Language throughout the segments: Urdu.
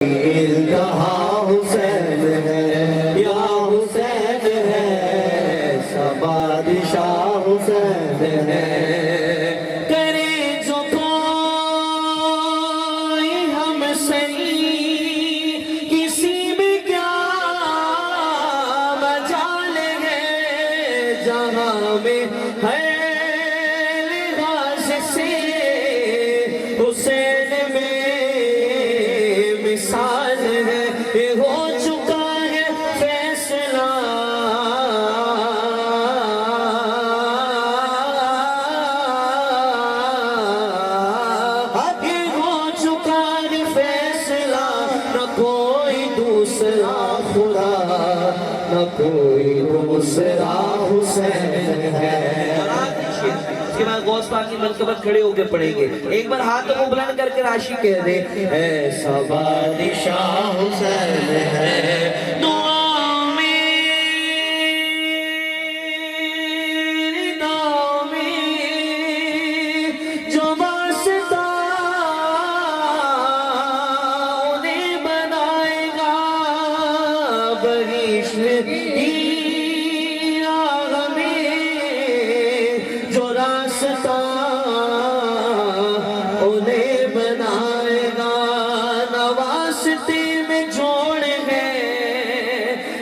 کہاں حسین ہے یا حسین ہے، سب بادشاہ حسین ہے۔ کرے جو کوئی ہم سری، کسی میں کیا مجال ہے، جہاں میں ہے لحاظ سے حسین میں مثال ہے، یہ ہو چکا ہے فیصلہ، یہ ہو چکا ہے فیصلہ، نہ کوئی دوسرا خدا، نہ کوئی دوسرا حسین ہے۔ اس کے بعد غوث پاک کی منقبت کھڑے ہو کے پڑھیں گے۔ ایک بار ہاتھوں کو بلند کر کے راشی کہہ دے، ایسا بادشاہ حسین ہے۔ دعا میں ردا میں جو واسطہ انہیں بنائے گا، بہشت کی راہ میں جو راستہ انہیں بنائے گا، نہ واسطے میں جوڑ ہے،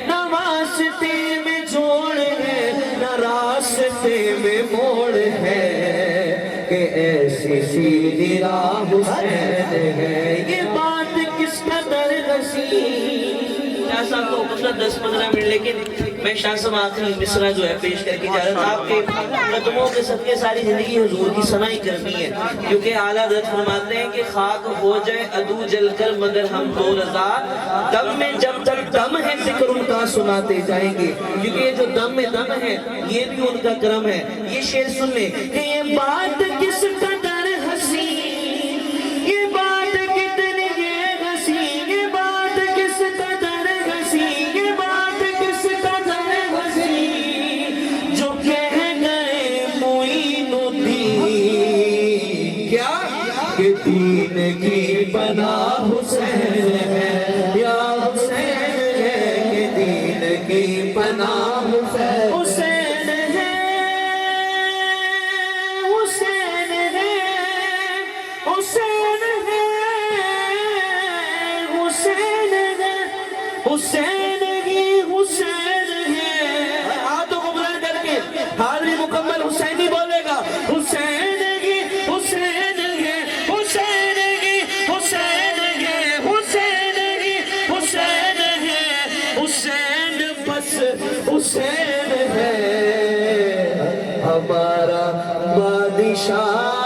نہ واسطے میں جوڑ ہے، نہ راستے میں موڑ ہے، کہ ایسی سیدھی راہ حسین ہے۔ یہ بات کس قدر حسین، شاہ صاحب کو مطلب 10-15 منٹ، لیکن میں شاہ صاحب آخری مصرع جو ہے پیش کر کے جا رہا تھا۔ آپ کے قدموں کے صدقے ساری زندگی حضور کی ثنائی کرنی ہے، کیونکہ اعلیٰ حضرت فرماتے ہیں کہ خاک ہو جائے عدو جل کر مگر ہم دو رضا، دم میں جب تک دم ہے ذکر ان کا سناتے جائیں گے، کیونکہ یہ جو دم میں دم ہے یہ بھی ان کا کرم ہے۔ یہ شعر سن لیں کہ یہ بات کس قدر حسین، یہ بات کتنی حسین، یہ بات کس قدر حسین، یہ بات کس قدر حسین، جو کہہ گئے معین الدین، کیا کہ دین کی پناہ حسین ہے یا حسین ہے، کہ دین کی پناہ حسین حسین ہے، حسین ہے، حسین ہے، حسین ہے، حسین ہی حسین ہے۔ ہاتھوں کو بلند کر کے حاضری مکمل حسینی بولے گا، حسین ہی حسین ہے، حسین ہی حسین ہے، حسین ہی حسین ہے، حسین بس حسین ہے، ہمارا بادشاہ